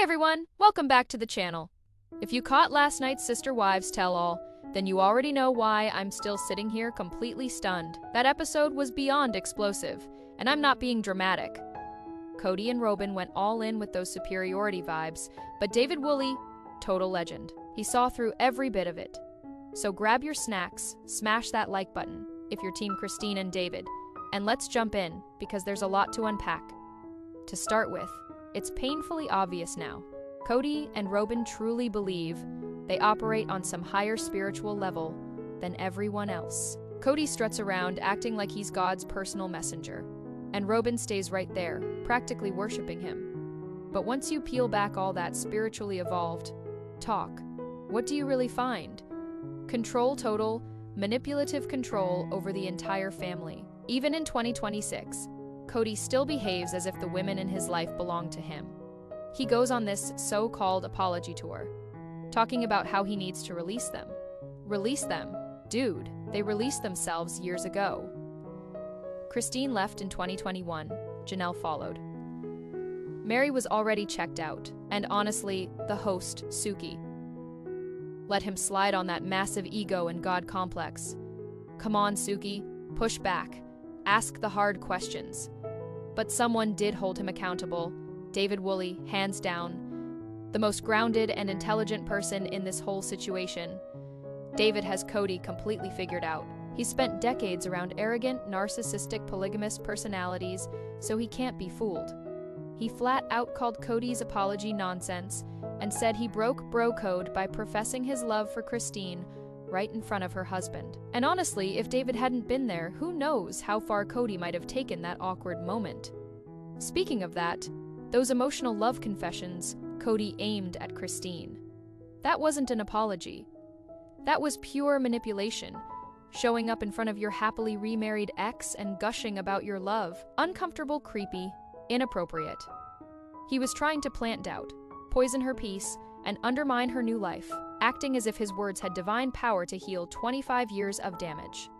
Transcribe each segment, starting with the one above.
everyone, welcome back to the channel. If you caught last night's Sister Wives tell-all, then you already know why I'm still sitting here completely stunned. That episode was beyond explosive, and I'm not being dramatic. Kody and Robyn went all in with those superiority vibes, but David Woolley, total legend. He saw through every bit of it. So grab your snacks, smash that like button if you're Team Christine and David, and let's jump in, because there's a lot to unpack. To start with, it's painfully obvious now. Kody and Robyn truly believe they operate on some higher spiritual level than everyone else. Kody struts around acting like he's God's personal messenger, and Robyn stays right there, practically worshiping him. But once you peel back all that spiritually evolved talk, what do you really find? Total, manipulative control over the entire family. Even in 2026, Kody still behaves as if the women in his life belong to him. He goes on this so-called apology tour, talking about how he needs to release them. Release them? Dude, they released themselves years ago. Christine left in 2021, Janelle followed. Mary was already checked out, and honestly, the host, Suki, let him slide on that massive ego and God complex. Come on, Suki, push back. Ask the hard questions. But someone did hold him accountable. David Woolley, hands down, the most grounded and intelligent person in this whole situation. David has Kody completely figured out. He spent decades around arrogant, narcissistic, polygamous personalities, so he can't be fooled. He flat out called Kody's apology nonsense and said he broke bro code by professing his love for Christine right in front of her husband. And honestly, if David hadn't been there, who knows how far Kody might have taken that awkward moment. Speaking of that, those emotional love confessions Kody aimed at Christine. That wasn't an apology. That was pure manipulation, showing up in front of your happily remarried ex and gushing about your love. Uncomfortable, creepy, inappropriate. He was trying to plant doubt, poison her peace, and undermine her new life, acting as if his words had divine power to heal 25 years of damage.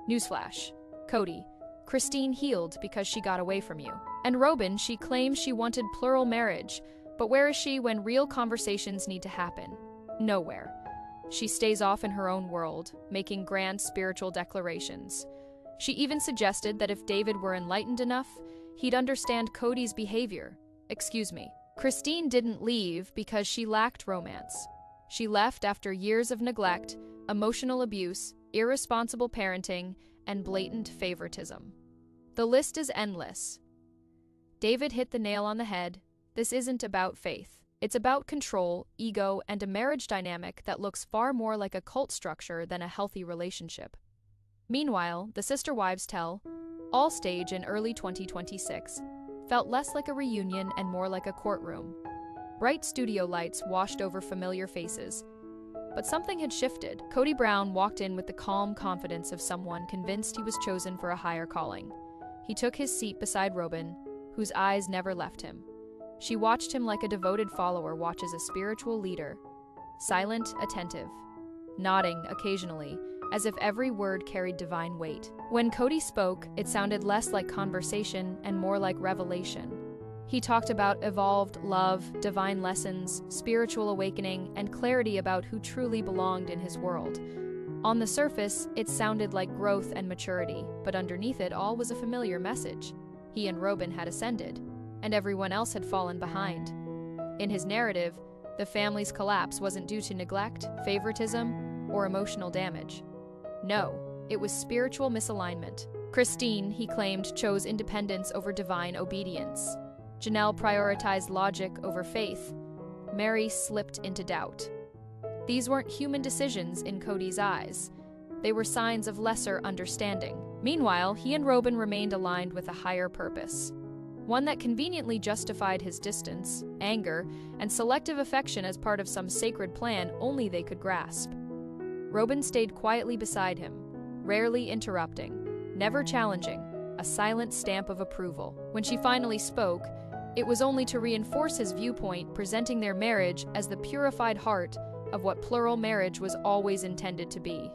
Newsflash: Kody, Christine healed because she got away from you. And Robyn, she claims she wanted plural marriage, but where is she when real conversations need to happen? Nowhere. She stays off in her own world, making grand spiritual declarations. She even suggested that if David were enlightened enough, he'd understand Kody's behavior. Excuse me. Christine didn't leave because she lacked romance. She left after years of neglect, emotional abuse, irresponsible parenting, and blatant favoritism. The list is endless. David hit the nail on the head. This isn't about faith. It's about control, ego, and a marriage dynamic that looks far more like a cult structure than a healthy relationship. Meanwhile, the Sister Wives tell-all stage in early 2026 felt less like a reunion and more like a courtroom. Bright studio lights washed over familiar faces. But something had shifted. Kody Brown walked in with the calm confidence of someone convinced he was chosen for a higher calling. He took his seat beside Robyn, whose eyes never left him. She watched him like a devoted follower watches a spiritual leader, silent, attentive, nodding occasionally, as if every word carried divine weight. When Kody spoke, it sounded less like conversation and more like revelation. He talked about evolved love, divine lessons, spiritual awakening, and clarity about who truly belonged in his world. On the surface, it sounded like growth and maturity, but underneath it all was a familiar message. He and Robyn had ascended, and everyone else had fallen behind. In his narrative, the family's collapse wasn't due to neglect, favoritism, or emotional damage. No, it was spiritual misalignment. Christine, he claimed, chose independence over divine obedience. Janelle prioritized logic over faith. Mary slipped into doubt. These weren't human decisions in Kody's eyes. They were signs of lesser understanding. Meanwhile, he and Robyn remained aligned with a higher purpose, one that conveniently justified his distance, anger, and selective affection as part of some sacred plan only they could grasp. Robyn stayed quietly beside him, rarely interrupting, never challenging, a silent stamp of approval. When she finally spoke, it was only to reinforce his viewpoint, presenting their marriage as the purified heart of what plural marriage was always intended to be.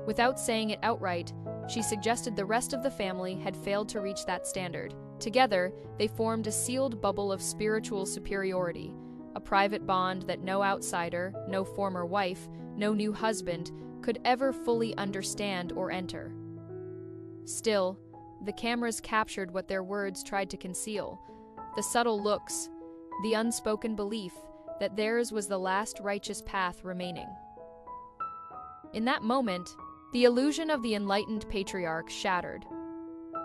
Without saying it outright, she suggested the rest of the family had failed to reach that standard, Together, they formed a sealed bubble of spiritual superiority, a private bond that no outsider, no former wife, no new husband could ever fully understand or enter. Still, the cameras captured what their words tried to conceal, the subtle looks, the unspoken belief that theirs was the last righteous path remaining. In that moment, the illusion of the enlightened patriarch shattered.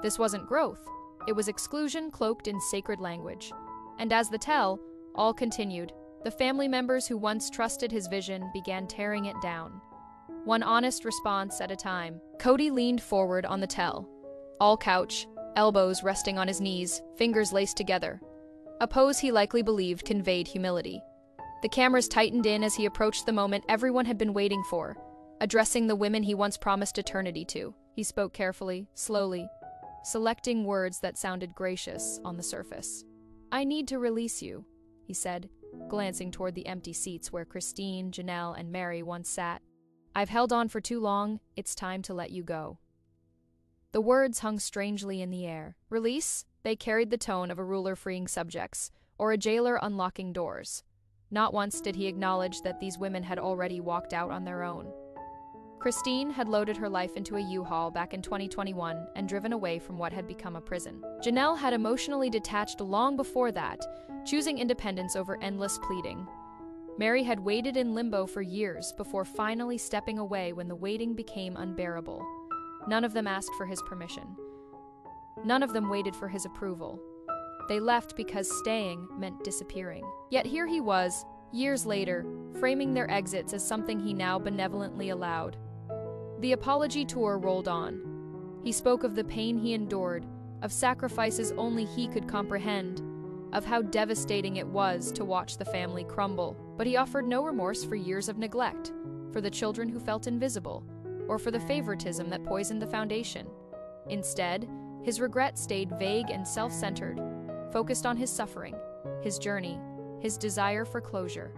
This wasn't growth, it was exclusion cloaked in sacred language. And as the tell all continued, the family members who once trusted his vision began tearing it down. One honest response at a time. Cody leaned forward on the tell, all couch, elbows resting on his knees, fingers laced together. A pose he likely believed conveyed humility. The cameras tightened in as he approached the moment everyone had been waiting for, addressing the women he once promised eternity to. He spoke carefully, slowly, selecting words that sounded gracious on the surface. "I need to release you," he said, glancing toward the empty seats where Christine, Janelle, and Mary once sat. "I've held on for too long, it's time to let you go." The words hung strangely in the air. Release? They carried the tone of a ruler freeing subjects, or a jailer unlocking doors. Not once did he acknowledge that these women had already walked out on their own. Christine had loaded her life into a U-Haul back in 2021 and driven away from what had become a prison. Janelle had emotionally detached long before that, choosing independence over endless pleading. Mary had waited in limbo for years before finally stepping away when the waiting became unbearable. None of them asked for his permission. None of them waited for his approval. They left because staying meant disappearing. Yet here he was, years later, framing their exits as something he now benevolently allowed. The apology tour rolled on. He spoke of the pain he endured, of sacrifices only he could comprehend, of how devastating it was to watch the family crumble. But he offered no remorse for years of neglect, for the children who felt invisible, or for the favoritism that poisoned the foundation. Instead, his regret stayed vague and self-centered, focused on his suffering, his journey, his desire for closure.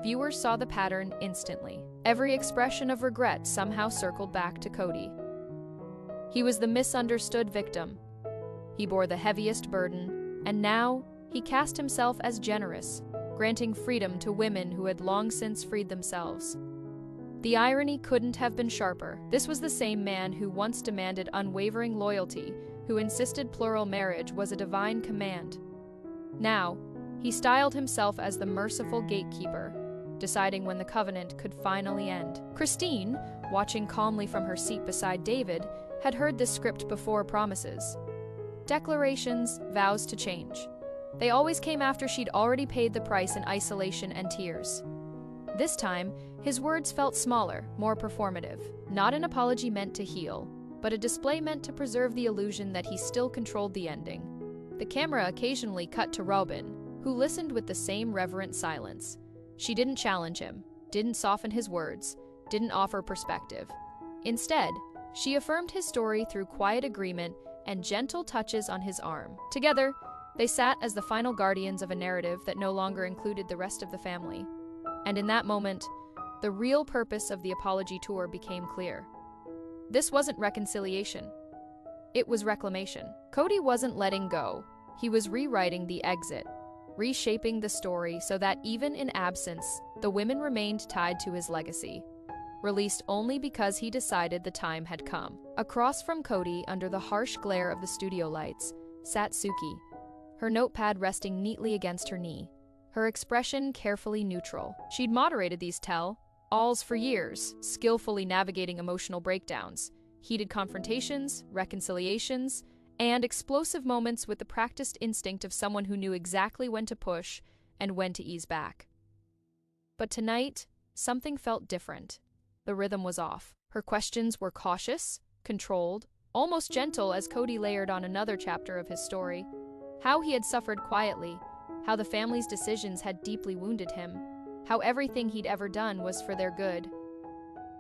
Viewers saw the pattern instantly. Every expression of regret somehow circled back to Cody. He was the misunderstood victim. He bore the heaviest burden, and now he cast himself as generous, granting freedom to women who had long since freed themselves. The irony couldn't have been sharper. This was the same man who once demanded unwavering loyalty, who insisted plural marriage was a divine command. Now, he styled himself as the merciful gatekeeper, deciding when the covenant could finally end. Christine, watching calmly from her seat beside David, had heard this script before. Promises, declarations, vows to change. They always came after she'd already paid the price in isolation and tears. This time, his words felt smaller, more performative. Not an apology meant to heal, but a display meant to preserve the illusion that he still controlled the ending. The camera occasionally cut to Robyn, who listened with the same reverent silence. She didn't challenge him, didn't soften his words, didn't offer perspective. Instead, she affirmed his story through quiet agreement and gentle touches on his arm. Together, they sat as the final guardians of a narrative that no longer included the rest of the family. And in that moment, the real purpose of the apology tour became clear. This wasn't reconciliation. It was reclamation. Cody wasn't letting go. He was rewriting the exit, reshaping the story so that even in absence, the women remained tied to his legacy, released only because he decided the time had come. Across from Cody, under the harsh glare of the studio lights, sat Suki, her notepad resting neatly against her knee, her expression carefully neutral. She'd moderated these tell-alls for years, skillfully navigating emotional breakdowns, heated confrontations, reconciliations, and explosive moments with the practiced instinct of someone who knew exactly when to push and when to ease back. But tonight, something felt different. The rhythm was off. Her questions were cautious, controlled, almost gentle as Cody layered on another chapter of his story. How he had suffered quietly, how the family's decisions had deeply wounded him, how everything he'd ever done was for their good.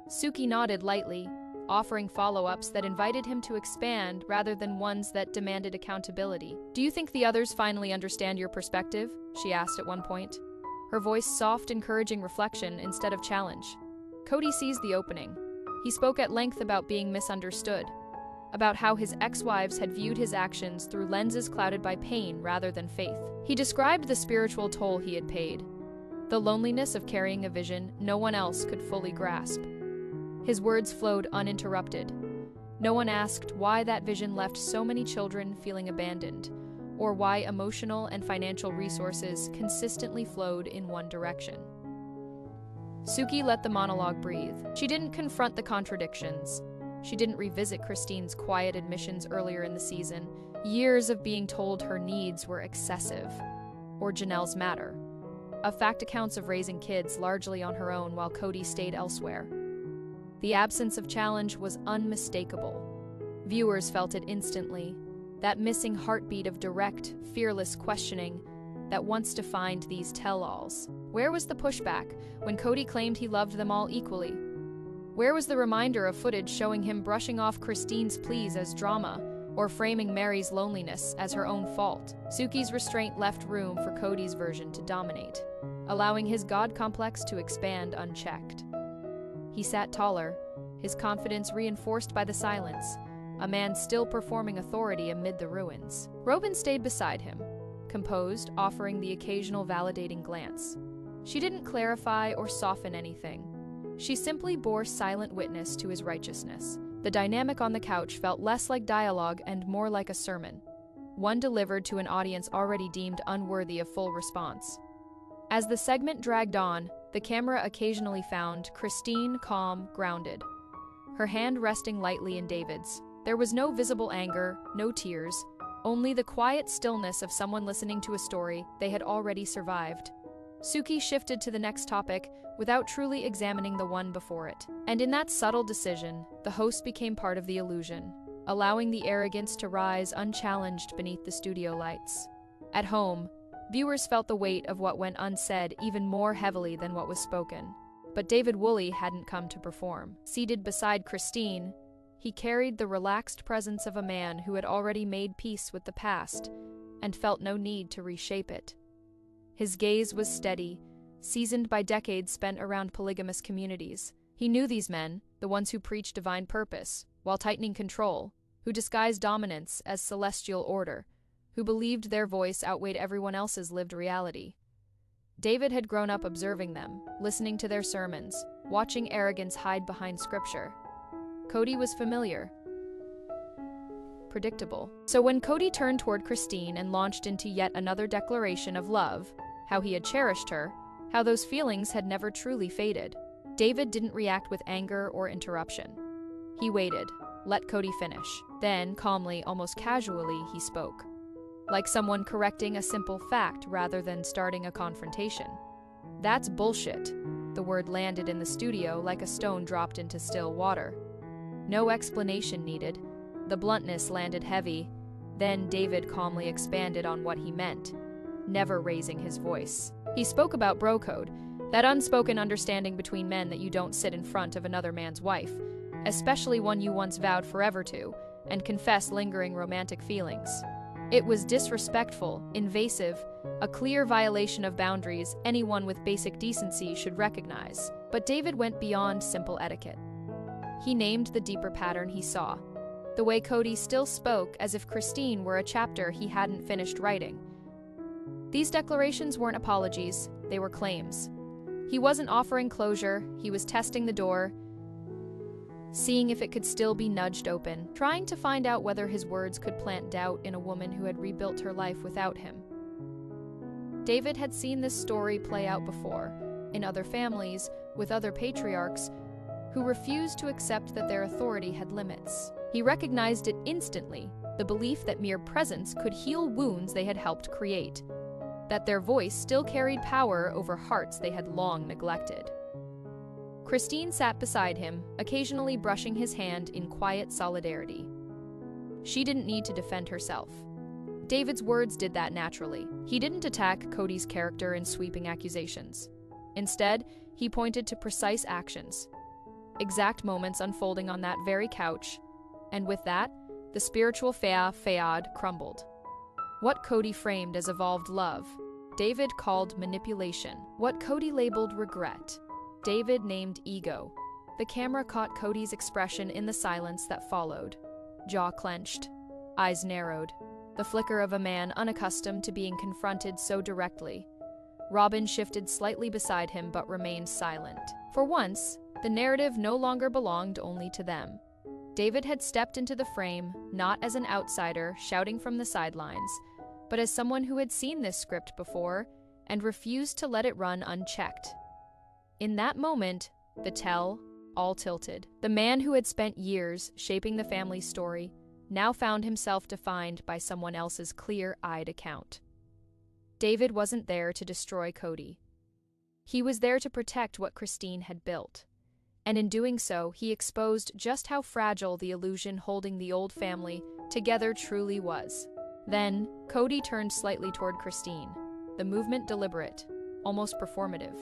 Suki nodded lightly, offering follow-ups that invited him to expand rather than ones that demanded accountability. "Do you think the others finally understand your perspective?" she asked at one point. Her voice soft, encouraging reflection instead of challenge. Cody seized the opening. He spoke at length about being misunderstood, about how his ex-wives had viewed his actions through lenses clouded by pain rather than faith. He described the spiritual toll he had paid, the loneliness of carrying a vision no one else could fully grasp. His words flowed uninterrupted. No one asked why that vision left so many children feeling abandoned, or why emotional and financial resources consistently flowed in one direction. Suki let the monologue breathe. She didn't confront the contradictions. She didn't revisit Christine's quiet admissions earlier in the season, years of being told her needs were excessive, or Janelle's matter, of fact accounts of raising kids largely on her own while Kody stayed elsewhere. The absence of challenge was unmistakable. Viewers felt it instantly, that missing heartbeat of direct, fearless questioning that once defined these tell-alls. Where was the pushback when Kody claimed he loved them all equally? Where was the reminder of footage showing him brushing off Christine's pleas as drama, or framing Mary's loneliness as her own fault? Suki's restraint left room for Kody's version to dominate, allowing his God complex to expand unchecked. He sat taller, his confidence reinforced by the silence, a man still performing authority amid the ruins. Robyn stayed beside him, composed, offering the occasional validating glance. She didn't clarify or soften anything. She simply bore silent witness to his righteousness. The dynamic on the couch felt less like dialogue and more like a sermon, one delivered to an audience already deemed unworthy of full response. As the segment dragged on, the camera occasionally found Christine calm, grounded, her hand resting lightly in David's. There was no visible anger, no tears, only the quiet stillness of someone listening to a story they had already survived. Suki shifted to the next topic without truly examining the one before it. And in that subtle decision, the host became part of the illusion, allowing the arrogance to rise unchallenged beneath the studio lights. At home, viewers felt the weight of what went unsaid even more heavily than what was spoken. But David Woolley hadn't come to perform. Seated beside Christine, he carried the relaxed presence of a man who had already made peace with the past and felt no need to reshape it. His gaze was steady, seasoned by decades spent around polygamous communities. He knew these men, the ones who preached divine purpose, while tightening control, who disguised dominance as celestial order, who believed their voice outweighed everyone else's lived reality. David had grown up observing them, listening to their sermons, watching arrogance hide behind scripture. Kody was familiar, predictable. So when Kody turned toward Christine and launched into yet another declaration of love, how he had cherished her, how those feelings had never truly faded, David didn't react with anger or interruption. He waited, let Kody finish. Then, calmly, almost casually, he spoke, like someone correcting a simple fact rather than starting a confrontation. "That's bullshit." The word landed in the studio like a stone dropped into still water. No explanation needed. The bluntness landed heavy. Then David calmly expanded on what he meant, never raising his voice. He spoke about bro code, that unspoken understanding between men that you don't sit in front of another man's wife, especially one you once vowed forever to, and confess lingering romantic feelings. It was disrespectful, invasive, a clear violation of boundaries anyone with basic decency should recognize. But David went beyond simple etiquette. He named the deeper pattern he saw, the way Kody still spoke as if Christine were a chapter he hadn't finished writing. These declarations weren't apologies, they were claims. He wasn't offering closure, he was testing the door, seeing if it could still be nudged open, trying to find out whether his words could plant doubt in a woman who had rebuilt her life without him. David had seen this story play out before, in other families, with other patriarchs, who refused to accept that their authority had limits. He recognized it instantly, the belief that mere presence could heal wounds they had helped create, that their voice still carried power over hearts they had long neglected. Christine sat beside him, occasionally brushing his hand in quiet solidarity. She didn't need to defend herself. David's words did that naturally. He didn't attack Kody's character in sweeping accusations. Instead, he pointed to precise actions, exact moments unfolding on that very couch, and with that, the spiritual facade crumbled. What Kody framed as evolved love, David called manipulation. What Kody labeled regret, David named ego. The camera caught Kody's expression in the silence that followed. jaw clenched, eyes narrowed, the flicker of a man unaccustomed to being confronted so directly. Robyn shifted slightly beside him but remained silent. For once, the narrative no longer belonged only to them. David had stepped into the frame, not as an outsider shouting from the sidelines, but as someone who had seen this script before and refused to let it run unchecked. In that moment, the tell all tilted. The man who had spent years shaping the family's story now found himself defined by someone else's clear-eyed account. David wasn't there to destroy Kody. He was there to protect what Christine had built. And in doing so, he exposed just how fragile the illusion holding the old family together truly was. Then, Kody turned slightly toward Christine, the movement deliberate, almost performative.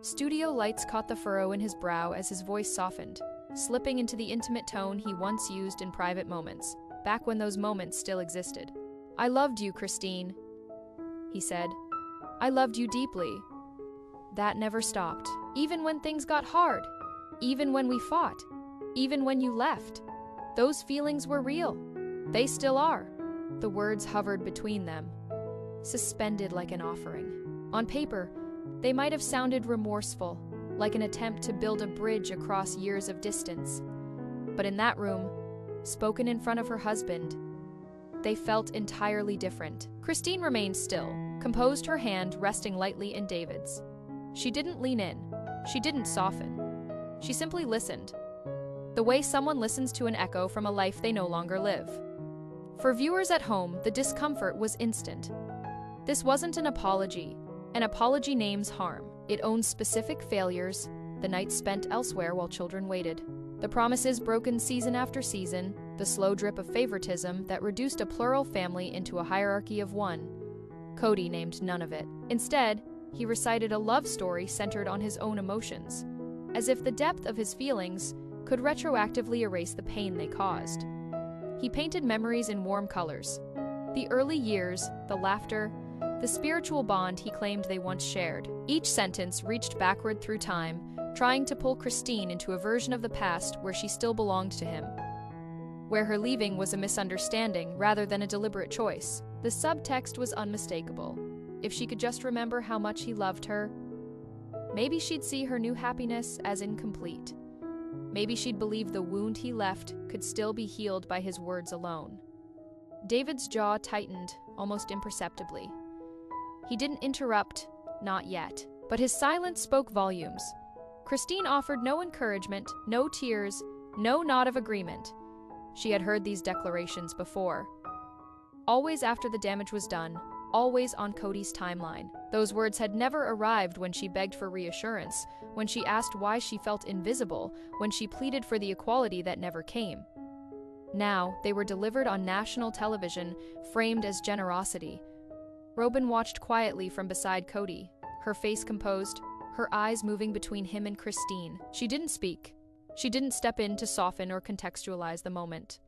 Studio lights caught the furrow in his brow as his voice softened, slipping into the intimate tone he once used in private moments, back when those moments still existed. "I loved you, Christine," he said. "I loved you deeply. That never stopped. Even when things got hard. Even when we fought. Even when you left. Those feelings were real. They still are." The words hovered between them, suspended like an offering. On paper, they might have sounded remorseful, like an attempt to build a bridge across years of distance. But in that room, spoken in front of her husband, they felt entirely different. Christine remained still, composed, her hand resting lightly in David's. She didn't lean in. She didn't soften. She simply listened, the way someone listens to an echo from a life they no longer live. For viewers at home, the discomfort was instant. This wasn't an apology. An apology names harm. It owns specific failures, the nights spent elsewhere while children waited, the promises broken season after season, the slow drip of favoritism that reduced a plural family into a hierarchy of one. Kody named none of it. Instead, he recited a love story centered on his own emotions, as if the depth of his feelings could retroactively erase the pain they caused. He painted memories in warm colors. The early years, the laughter, the spiritual bond he claimed they once shared. Each sentence reached backward through time, trying to pull Christine into a version of the past where she still belonged to him, where her leaving was a misunderstanding rather than a deliberate choice. The subtext was unmistakable. If she could just remember how much he loved her, maybe she'd see her new happiness as incomplete. Maybe she'd believe the wound he left could still be healed by his words alone. David's jaw tightened, almost imperceptibly. He didn't interrupt, not yet, but his silence spoke volumes. Christine offered no encouragement, no tears, no nod of agreement. She had heard these declarations before. Always after the damage was done, always on Kody's timeline. Those words had never arrived when she begged for reassurance, when she asked why she felt invisible, when she pleaded for the equality that never came. Now, they were delivered on national television, framed as generosity. Robyn watched quietly from beside Kody, her face composed, her eyes moving between him and Christine. She didn't speak. She didn't step in to soften or contextualize the moment.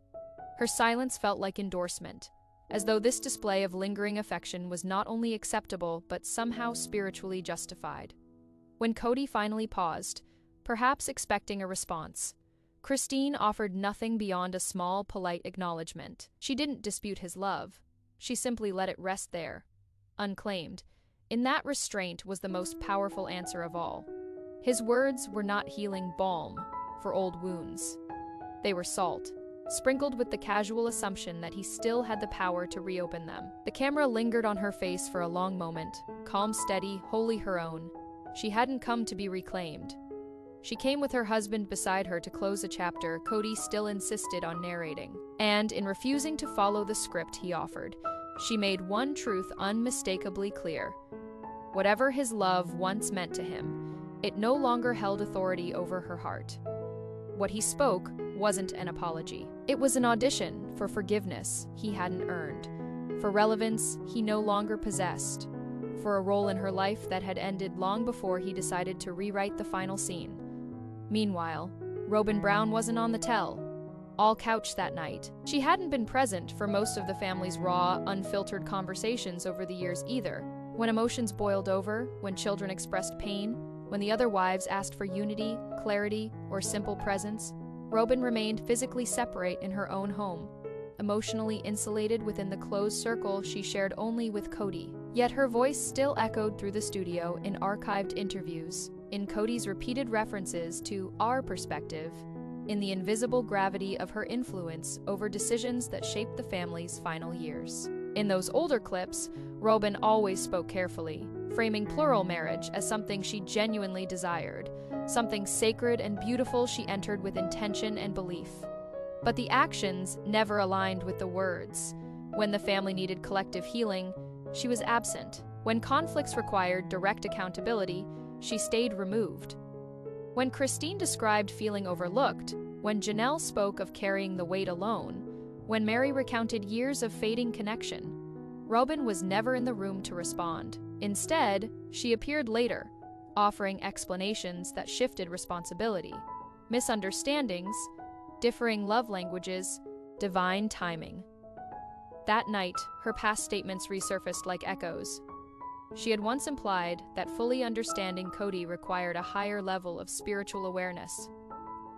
Her silence felt like endorsement, as though this display of lingering affection was not only acceptable but somehow spiritually justified. When Kody finally paused, perhaps expecting a response, Christine offered nothing beyond a small, polite acknowledgement. She didn't dispute his love. She simply let it rest there, unclaimed. In that restraint was the most powerful answer of all. His words were not healing balm for old wounds. They were salt, sprinkled with the casual assumption that he still had the power to reopen them. The camera lingered on her face for a long moment, calm, steady, wholly her own. She hadn't come to be reclaimed. She came with her husband beside her to close a chapter Kody still insisted on narrating. And in refusing to follow the script he offered, she made one truth unmistakably clear. Whatever his love once meant to him, it no longer held authority over her heart. What he spoke wasn't an apology. It was an audition for forgiveness he hadn't earned, for relevance he no longer possessed, for a role in her life that had ended long before he decided to rewrite the final scene. Meanwhile, Robyn Brown wasn't on the tell. All couch that night. She hadn't been present for most of the family's raw, unfiltered conversations over the years either. When emotions boiled over, when children expressed pain, when the other wives asked for unity, clarity, or simple presence, Robyn remained physically separate in her own home, emotionally insulated within the closed circle she shared only with Kody. Yet her voice still echoed through the studio in archived interviews, in Kody's repeated references to our perspective, in the invisible gravity of her influence over decisions that shaped the family's final years. In those older clips, Robyn always spoke carefully, framing plural marriage as something she genuinely desired, something sacred and beautiful she entered with intention and belief. But the actions never aligned with the words. When the family needed collective healing, she was absent. When conflicts required direct accountability, she stayed removed. When Christine described feeling overlooked, when Janelle spoke of carrying the weight alone, when Mary recounted years of fading connection, Robyn was never in the room to respond. Instead, she appeared later, offering explanations that shifted responsibility, misunderstandings, differing love languages, divine timing. That night, her past statements resurfaced like echoes. She had once implied that fully understanding Kody required a higher level of spiritual awareness,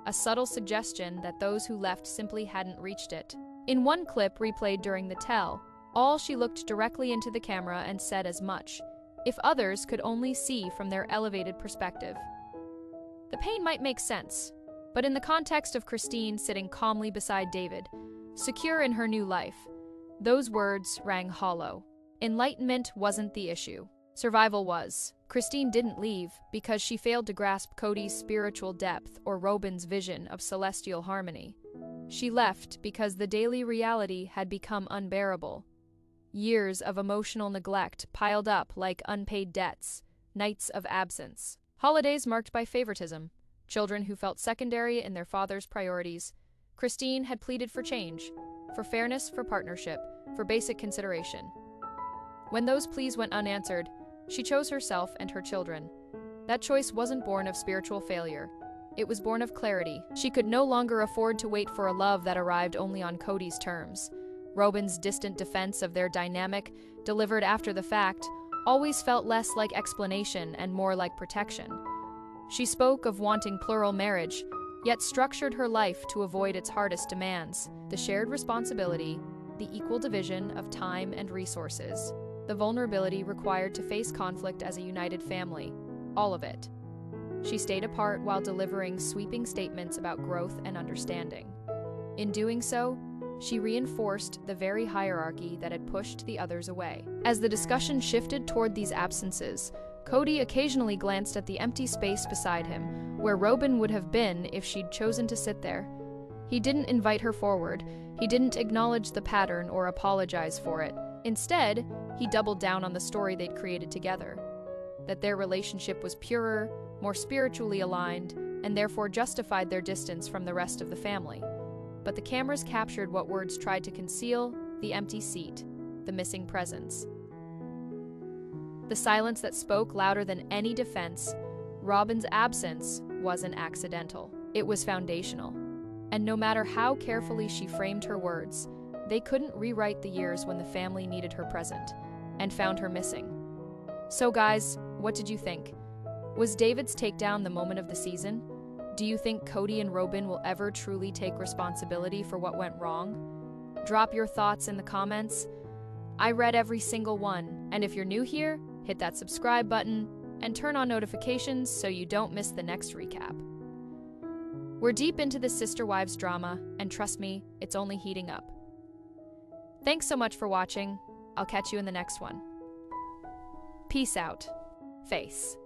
a subtle suggestion that those who left simply hadn't reached it. In one clip replayed during the tell, she looked directly into the camera and said as much, if others could only see from their elevated perspective. The pain might make sense, but in the context of Christine sitting calmly beside David, secure in her new life, those words rang hollow. Enlightenment wasn't the issue. Survival was. Christine didn't leave because she failed to grasp Kody's spiritual depth or Robyn's vision of celestial harmony. She left because the daily reality had become unbearable. Years of emotional neglect piled up like unpaid debts, nights of absence, holidays marked by favoritism, children who felt secondary in their father's priorities. Christine had pleaded for change, for fairness, for partnership, for basic consideration. When those pleas went unanswered, she chose herself and her children. That choice wasn't born of spiritual failure. It was born of clarity. She could no longer afford to wait for a love that arrived only on Kody's terms. Robyn's distant defense of their dynamic, delivered after the fact, always felt less like explanation and more like protection. She spoke of wanting plural marriage, yet structured her life to avoid its hardest demands: the shared responsibility, the equal division of time and resources, the vulnerability required to face conflict as a united family, all of it. She stayed apart while delivering sweeping statements about growth and understanding. In doing so, she reinforced the very hierarchy that had pushed the others away. As the discussion shifted toward these absences, Kody occasionally glanced at the empty space beside him, where Robyn would have been if she'd chosen to sit there. He didn't invite her forward. He didn't acknowledge the pattern or apologize for it. Instead, he doubled down on the story they'd created together, that their relationship was purer, more spiritually aligned, and therefore justified their distance from the rest of the family. But the cameras captured what words tried to conceal: the empty seat, the missing presence. The silence that spoke louder than any defense. Robyn's absence wasn't accidental. It was foundational. And no matter how carefully she framed her words, they couldn't rewrite the years when the family needed her present and found her missing. So guys, what did you think? Was David's takedown the moment of the season? Do you think Kody and Robyn will ever truly take responsibility for what went wrong? Drop your thoughts in the comments. I read every single one, and if you're new here, hit that subscribe button and turn on notifications so you don't miss the next recap. We're deep into the Sister Wives drama, and trust me, it's only heating up. Thanks so much for watching. I'll catch you in the next one. Peace out. Face.